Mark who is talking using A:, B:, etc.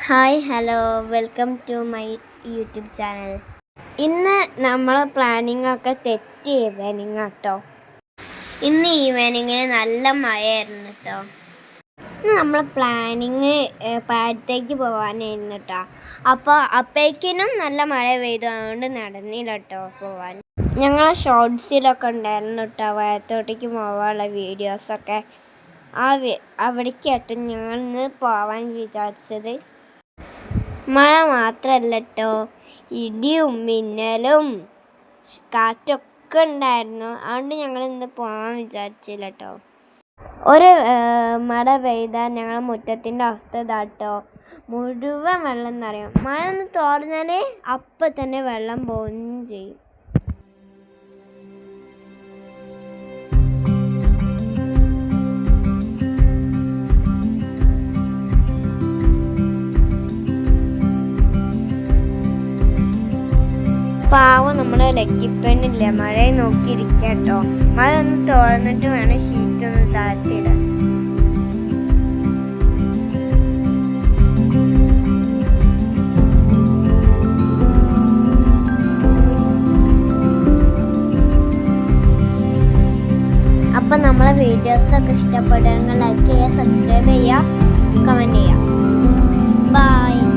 A: Hi hello welcome to my YouTube channel. ഇന്ന് നമ്മൾ planning ഒക്കെ തെറ്റി ഈവനിങ് കേട്ടോ. ഇന്ന് ഈവനിങ്ങിന് നല്ല മഴയായിരുന്നു കേട്ടോ. ഇന്ന് നമ്മൾ പ്ലാനിങ് പാടത്തേക്ക് പോകാനായിരുന്നു കേട്ടോ. അപ്പോൾ അപ്പോഴേക്കിനും നല്ല മഴ പെയ്തു, അതുകൊണ്ട് നടന്നില്ല കേട്ടോ പോകാൻ. ഞങ്ങളെ ഷോർട്സിലൊക്കെ ഉണ്ടായിരുന്നു കേട്ടോ വയത്തോട്ടേക്ക് പോകാനുള്ള വീഡിയോസൊക്കെ. അവിടേക്കാട്ടോ ഞങ്ങൾ ഇന്ന് പോവാൻ വിചാരിച്ചത്. മഴ മാത്രമല്ല കേട്ടോ, ഇടിയും മിന്നലും കാറ്റൊക്കെ ഉണ്ടായിരുന്നു. അതുകൊണ്ട് ഞങ്ങൾ ഇന്ന് പോകാൻ വിചാരിച്ചില്ല കേട്ടോ. ഒരു മഴ പെയ്താൽ ഞങ്ങളുടെ മുറ്റത്തിൻ്റെ അവസ്ഥ ഇതാട്ടോ, മുഴുവൻ വെള്ളം നിറയും. മഴ ഒന്ന് തോർന്നാൽ അപ്പം തന്നെ വെള്ളം പോവുകയും ചെയ്യും. പാവം നമ്മുടെ ലക്കിപ്പെണ്ണില്ല, മഴയെ നോക്കിയിരിക്കാം കേട്ടോ. മഴ ഒന്ന് തോർന്നിട്ട് വേണം ഷീറ്റ് ഒന്ന് താഴ്ത്തിയിടാൻ. അപ്പം നമ്മളെ വീഡിയോസൊക്കെ ഇഷ്ടപ്പെടുകയാണെങ്കിൽ ലൈക്ക് ചെയ്യുക, സബ്സ്ക്രൈബ് ചെയ്യുക, കമൻറ്റ് ചെയ്യുക. ബൈ.